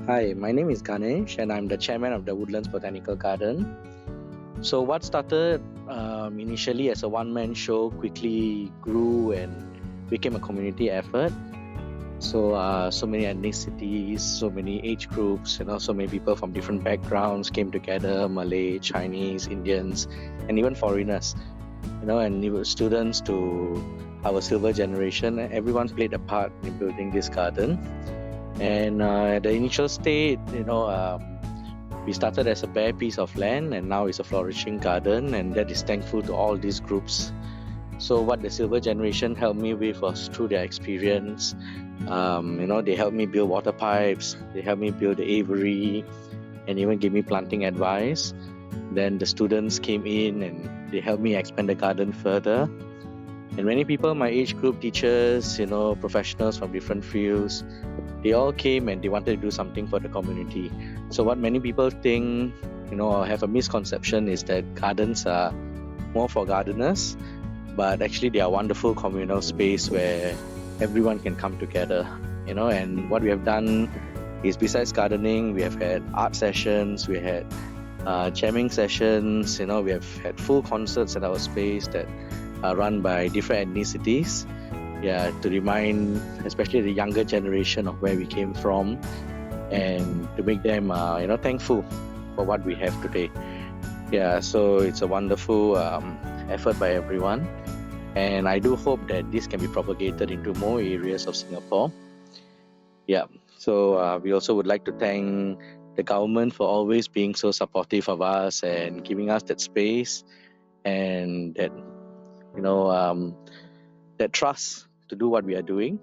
Hi, my name is Ganesh and I'm the chairman of the Woodlands Botanical Garden. So, what started initially as a one man show quickly grew and became a community effort. So many ethnicities, so many age groups, so many people from different backgrounds came together: Malay, Chinese, Indians, and even foreigners. And even students to our silver generation. Everyone played a part in building this garden. And at the initial state, we started as a bare piece of land, and now it's a flourishing garden, and that is thankful to all these groups. So what the silver generation helped me with was through their experience. They helped me build water pipes, they helped me build the aviary, and even gave me planting advice. Then the students came in and they helped me expand the garden further. And many people, my age group, teachers, professionals from different fields, they all came and they wanted to do something for the community. So what many people think, or have a misconception, is that gardens are more for gardeners, but actually they are wonderful communal space where everyone can come together. And what we have done is, besides gardening, we have had art sessions, we had jamming sessions. We have had full concerts at our space that are run by different ethnicities. Yeah, to remind especially the younger generation of where we came from, and to make them thankful for what we have today. Yeah, so it's a wonderful effort by everyone, and I do hope that this can be propagated into more areas of Singapore. Yeah, so we also would like to thank the government for always being so supportive of us and giving us that space and that that trust to do what we are doing,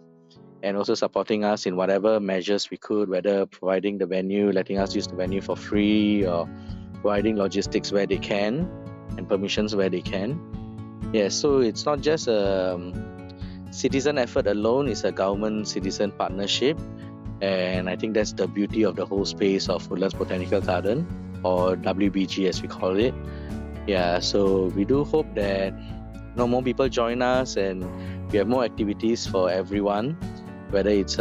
and also supporting us in whatever measures we could, whether providing the venue, letting us use the venue for free, or providing logistics where they can and permissions where they can. Yeah, so it's not just a citizen effort alone, it's a government citizen partnership. And I think that's the beauty of the whole space of Woodlands Botanical Garden, or WBG as we call it. Yeah, so we do hope that more people join us and we have more activities for everyone, whether it's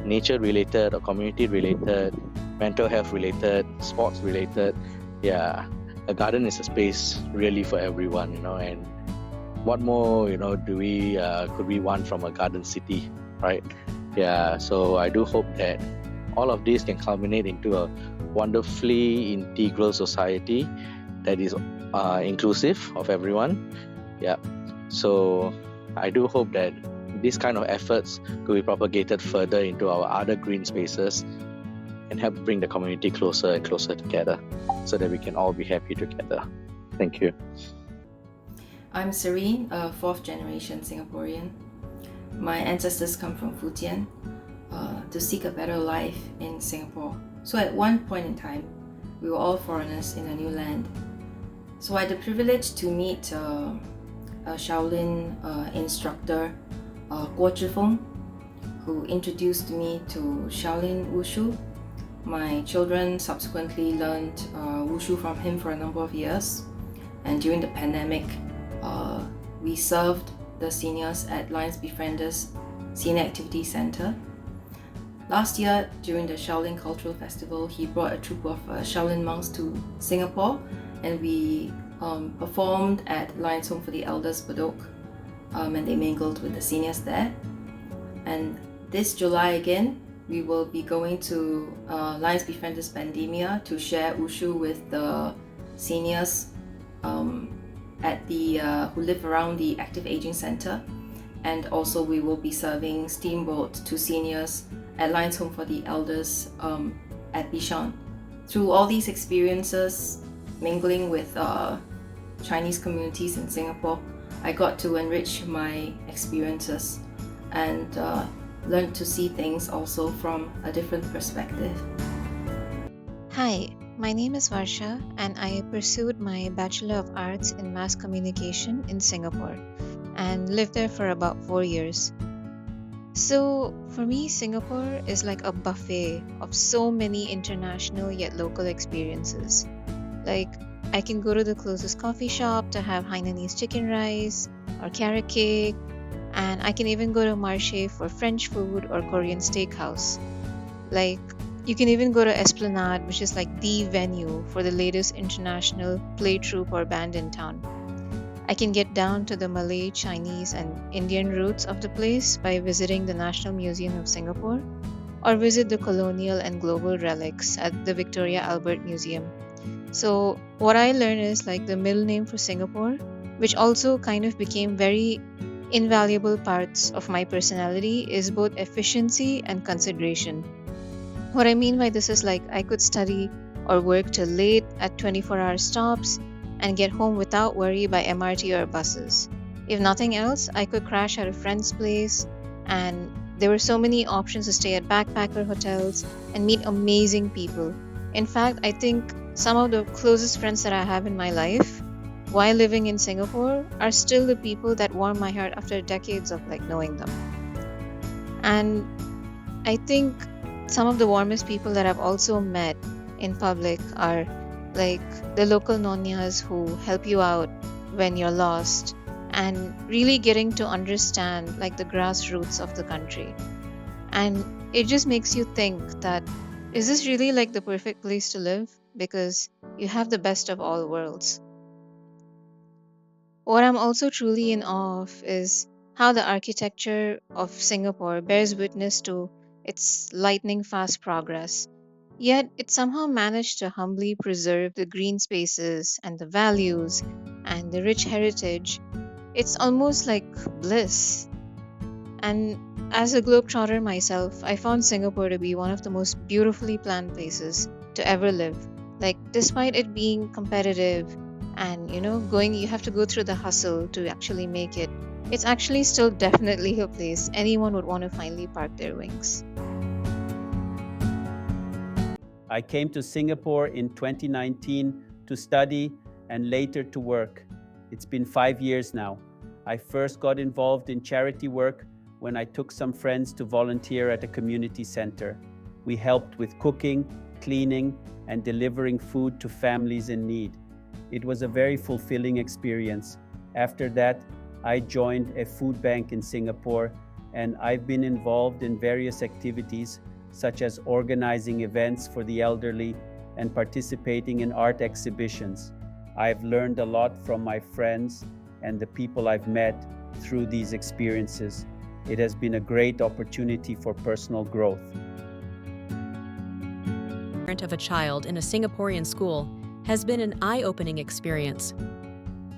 nature related or community related, mental health related, sports related. Yeah, a garden is a space really for everyone, and what more, do we could we want from a garden city, right? Yeah, so I do hope that all of this can culminate into a wonderfully integral society that is inclusive of everyone. Yeah, so I do hope that these kind of efforts could be propagated further into our other green spaces and help bring the community closer and closer together so that we can all be happy together. Thank you. I'm Serene, a fourth generation Singaporean. My ancestors come from Fujian to seek a better life in Singapore. So at one point in time, we were all foreigners in a new land. So I had the privilege to meet a Shaolin instructor, Guo Zhifeng, who introduced me to Shaolin Wushu. My children subsequently learned Wushu from him for a number of years, and during the pandemic, we served the seniors at Lions Befrienders Senior Activity Center. Last year, during the Shaolin Cultural Festival, he brought a troupe of Shaolin monks to Singapore, and we performed at Lions Home for the Elders, Bedok, and they mingled with the seniors there. And this July again, we will be going to Lions Befrienders Pandemia to share Wushu with the seniors at the who live around the Active Aging Center, and also we will be serving steamboat to seniors at Lions Home for the Elders at Bishan. Through all these experiences, mingling with Chinese communities in Singapore, I got to enrich my experiences and learn to see things also from a different perspective. Hi, my name is Varsha and I pursued my Bachelor of Arts in Mass Communication in Singapore and lived there for about 4 years. So for me, Singapore is like a buffet of so many international yet local experiences. Like, I can go to the closest coffee shop to have Hainanese chicken rice or carrot cake, and I can even go to Marché for French food or Korean steakhouse. Like, you can even go to Esplanade, which is like the venue for the latest international play troupe or band in town. I can get down to the Malay, Chinese, and Indian roots of the place by visiting the National Museum of Singapore or visit the colonial and global relics at the Victoria Albert Museum. So, what I learned is like the middle name for Singapore, which also kind of became very invaluable parts of my personality, is both efficiency and consideration. What I mean by this is like I could study or work till late at 24-hour stops and get home without worry by MRT or buses. If nothing else, I could crash at a friend's place, and there were so many options to stay at backpacker hotels and meet amazing people. In fact, I think some of the closest friends that I have in my life while living in Singapore are still the people that warm my heart after decades of like knowing them. And I think some of the warmest people that I've also met in public are like the local nonyas who help you out when you're lost and really getting to understand like the grassroots of the country. And it just makes you think that is this really like the perfect place to live? Because you have the best of all worlds. What I'm also truly in awe of is how the architecture of Singapore bears witness to its lightning fast progress. Yet it somehow managed to humbly preserve the green spaces and the values and the rich heritage. It's almost like bliss. And as a globetrotter myself, I found Singapore to be one of the most beautifully planned places to ever live. Like, despite it being competitive and, going, you have to go through the hustle to actually make it, it's actually still definitely a place anyone would want to finally park their wings. I came to Singapore in 2019 to study and later to work. It's been 5 years now. I first got involved in charity work when I took some friends to volunteer at a community center. We helped with cooking, cleaning, and delivering food to families in need. It was a very fulfilling experience. After that, I joined a food bank in Singapore, and I've been involved in various activities such as organizing events for the elderly and participating in art exhibitions. I've learned a lot from my friends and the people I've met through these experiences. It has been a great opportunity for personal growth. Parent of a child in a Singaporean school has been an eye-opening experience.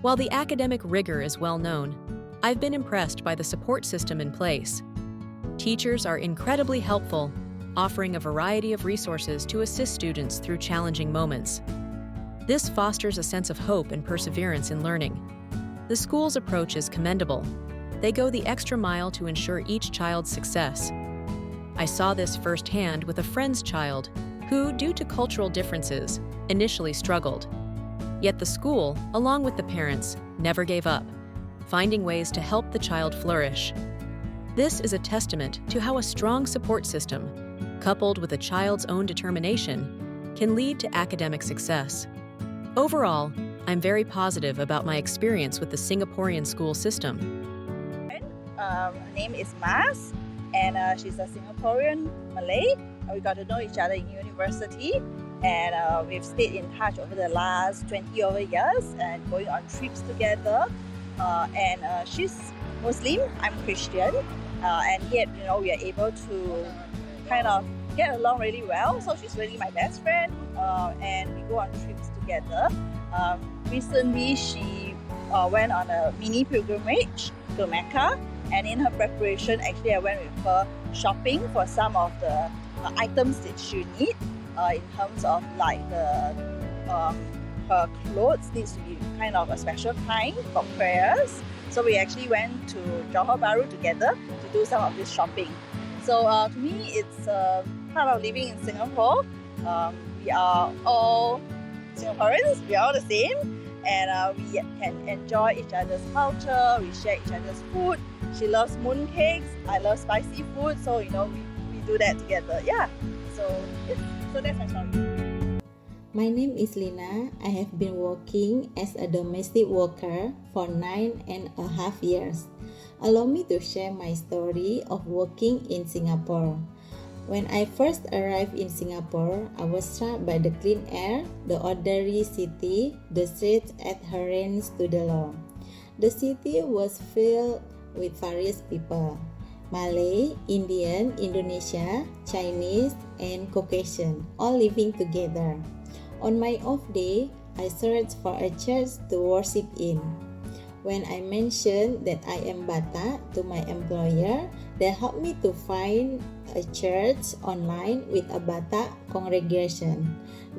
While the academic rigor is well known, I've been impressed by the support system in place. Teachers are incredibly helpful, offering a variety of resources to assist students through challenging moments. This fosters a sense of hope and perseverance in learning. The school's approach is commendable. They go the extra mile to ensure each child's success. I saw this firsthand with a friend's child who, due to cultural differences, initially struggled. Yet the school, along with the parents, never gave up, finding ways to help the child flourish. This is a testament to how a strong support system, coupled with a child's own determination, can lead to academic success. Overall, I'm very positive about my experience with the Singaporean school system. Her name is Mas, and she's a Singaporean Malay. We got to know each other in university, and we've stayed in touch over the last 20 over years and going on trips together. She's Muslim, I'm Christian, and yet we are able to kind of get along really well. So she's really my best friend, and we go on trips together. Recently, she went on a mini pilgrimage to Mecca, and in her preparation, actually, I went with her shopping for some of the items that she need in terms of like her clothes needs to be kind of a special kind for prayers. So we actually went to Johor Bahru together to do some of this shopping. So to me, it's part of living in Singapore. We are all Singaporeans, we are all the same, and we can enjoy each other's culture, we share each other's food. She loves mooncakes, I love spicy food, so we do that together. Yeah, so that's my story. My name is Lina. I have been working as a domestic worker for 9.5 years. Allow me to share my story of working in Singapore. When I first arrived in Singapore, I was struck by the clean air, the orderly city, the streets adherence to the law. The city was filled with various people: Malay, Indian, Indonesia, Chinese, and Caucasian, all living together. On my off day, I searched for a church to worship in. When I mentioned that I am Batak to my employer, they helped me to find a church online with a Batak congregation.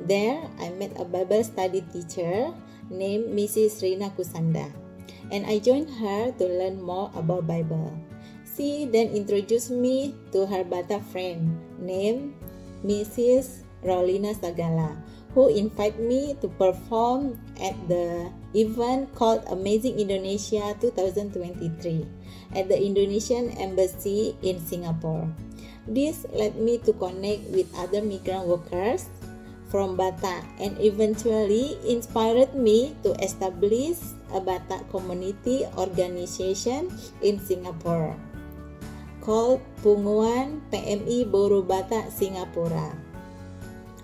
There, I met a Bible study teacher named Mrs. Rina Kusanda, and I joined her to learn more about Bible. She then introduced me to her Batak friend named Mrs. Raulina Sagala, who invited me to perform at the event called Amazing Indonesia 2023 at the Indonesian Embassy in Singapore. This led me to connect with other migrant workers from Batak and eventually inspired me to establish a Batak community organization in Singapore called Punguan PMI Boro Batak Singapura.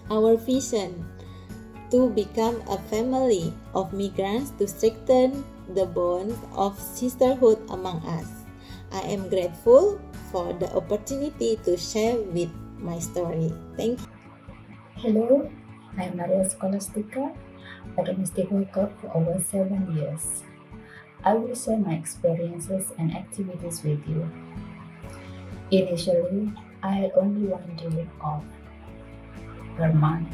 Our vision to become a family of migrants to strengthen the bonds of sisterhood among us. I am grateful for the opportunity to share with my story. Thank you. Hello, I'm Maria Scholastica, a domestic worker for over 7 years. I will share my experiences and activities with you. Initially, I had only one day off per month.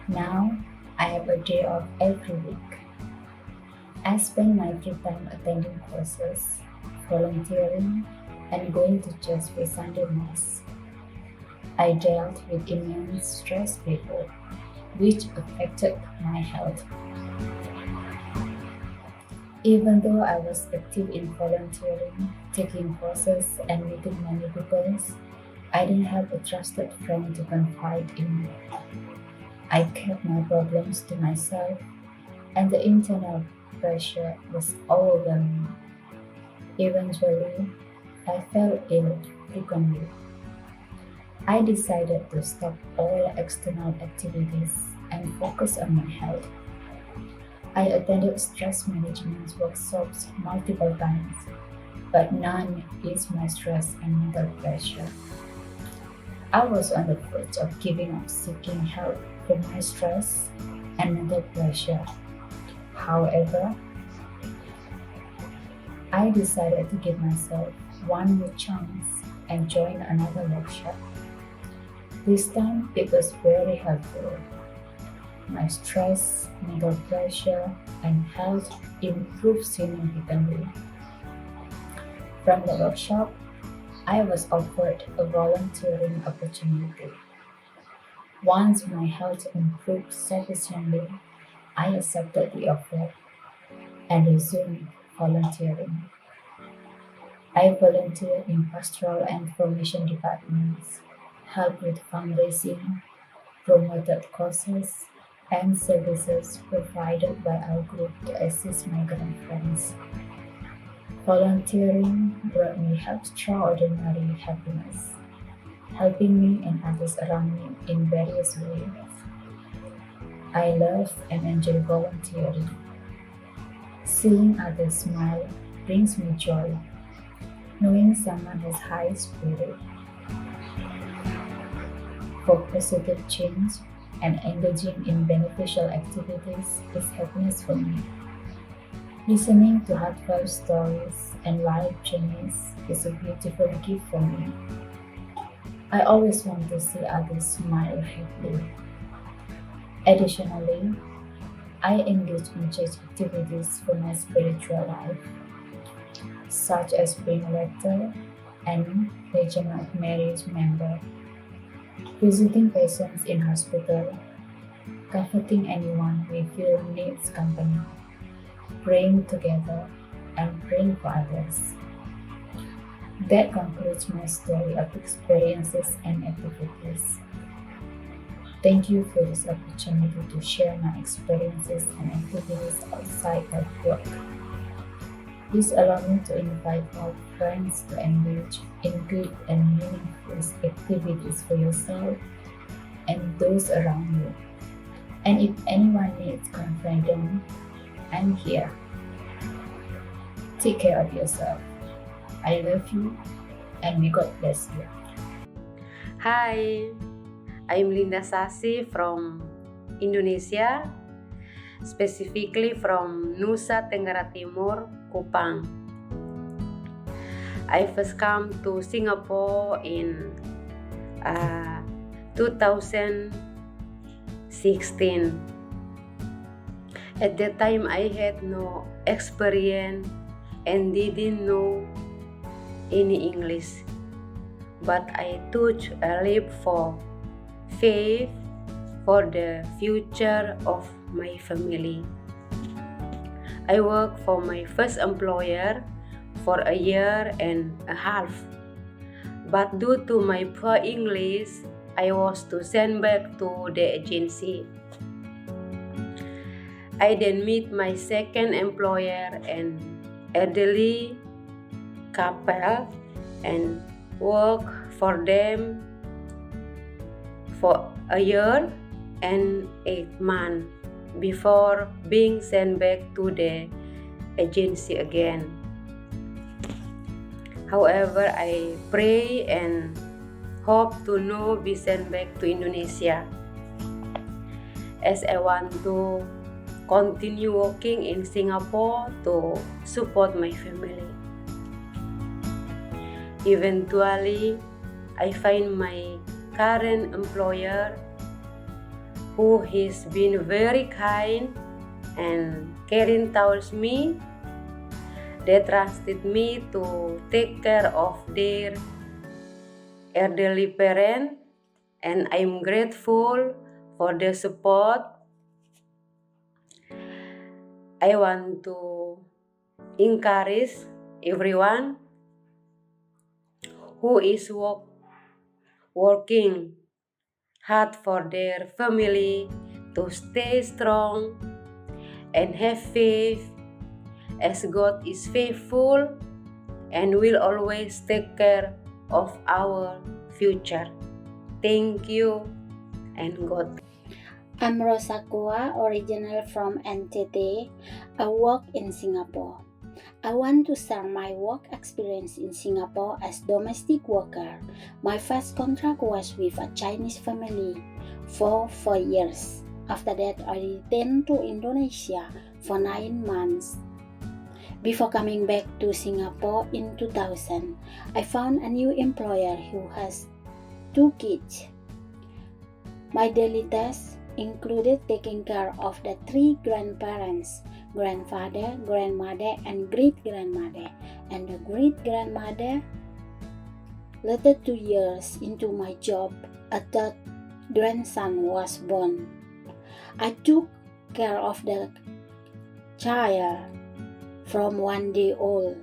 Now, I have a day off every week. I spend my free time attending courses, volunteering, and going to church for Sunday Mass. I dealt with immense stress before, which affected my health. Even though I was active in volunteering, taking courses, and meeting many people, I didn't have a trusted friend to confide in. I kept my problems to myself, and the internal pressure was overwhelming. Eventually, I fell ill frequently. I decided to stop all external activities and focus on my health. I attended stress management workshops multiple times, but none eased my stress and mental pressure. I was on the verge of giving up seeking help for my stress and mental pressure. However, I decided to give myself one more chance and join another workshop. This time it was very helpful. My stress, mental pressure, and health improved significantly. From the workshop, I was offered a volunteering opportunity. Once my health improved sufficiently, I accepted the offer and resumed volunteering. I volunteered in pastoral and formation departments, helped with fundraising, promoted courses, and services provided by our group to assist migrant friends. Volunteering brought me extraordinary happiness, helping me and others around me in various ways. I love and enjoy volunteering. Seeing others smile brings me joy. Knowing someone has high spirit for positive change and engaging in beneficial activities is happiness for me. Listening to heartfelt stories and life journeys is a beautiful gift for me. I always want to see others smile happily. Additionally, I engage in church activities for my spiritual life, such as being a rector and Legion of Mary's member, visiting patients in hospital, comforting anyone we feel needs company, praying together, and praying for others. That concludes my story of experiences and activities. Thank you for this opportunity to share my experiences and activities outside of work. This allows me to invite more friends to engage in good and meaningful activities for yourself and those around you. And if anyone needs confidence, I'm here. Take care of yourself. I love you and may God bless you. Hi, I'm Linda Sasi from Indonesia, specifically from Nusa Tenggara Timur, Kupang. I first come to Singapore in 2016. At that time, I had no experience and didn't know any English. But I took a leap for faith for the future of my family. I worked for my first employer for a year and a half. But due to my poor English, I was to send back to the agency. I then meet my second employer, an elderly couple, and work for them for a year and 8 months before being sent back to the agency again. However, I pray and hope to not be sent back to Indonesia, as I want to continue working in Singapore to support my family. Eventually, I find my current employer who has been very kind and caring towards me. They trusted me to take care of their elderly parent, and I'm grateful for their support. I want to encourage everyone who is working hard for their family to stay strong and have faith, as God is faithful and will always take care of our future. Thank you and God. I'm Rosa Kua, original from NTT. I work in Singapore. I want to share my work experience in Singapore as domestic worker. My first contract was with a Chinese family for 4 years. After that, I returned to Indonesia for 9 months. Before coming back to Singapore in 2000, I found a new employer who has 2 kids. My daily tasks included taking care of the 3 grandparents, grandfather, grandmother, and great-grandmother. And the great-grandmother, later 2 years into my job, a third grandson was born. I took care of the child from 1 day old.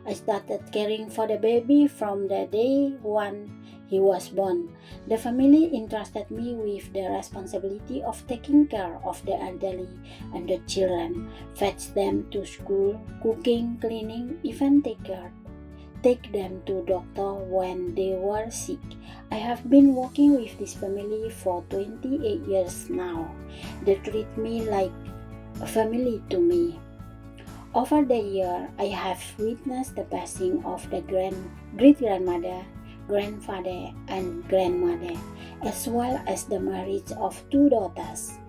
I started caring for the baby from the day one he was born. The family entrusted me with the responsibility of taking care of the elderly and the children, fetch them to school, cooking, cleaning, even take them to doctor when they were sick. I have been working with this family for 28 years now. They treat me like a family to me. Over the year, I have witnessed the passing of the great-grandmother, grandfather, and grandmother, as well as the marriage of 2 daughters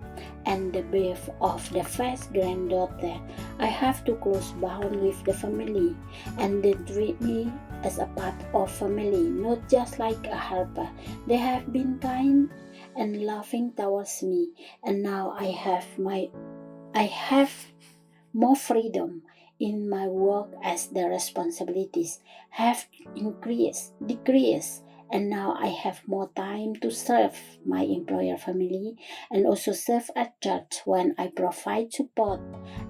and the birth of the first granddaughter. I have to close bond with the family, and they treat me as a part of family, not just like a helper. They have been kind and loving towards me, and now I have more freedom in my work, as the responsibilities have decreased, and now I have more time to serve my employer family and also serve at church when I provide support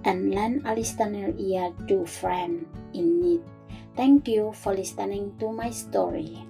and lend a listener ear to friends in need. Thank you for listening to my story.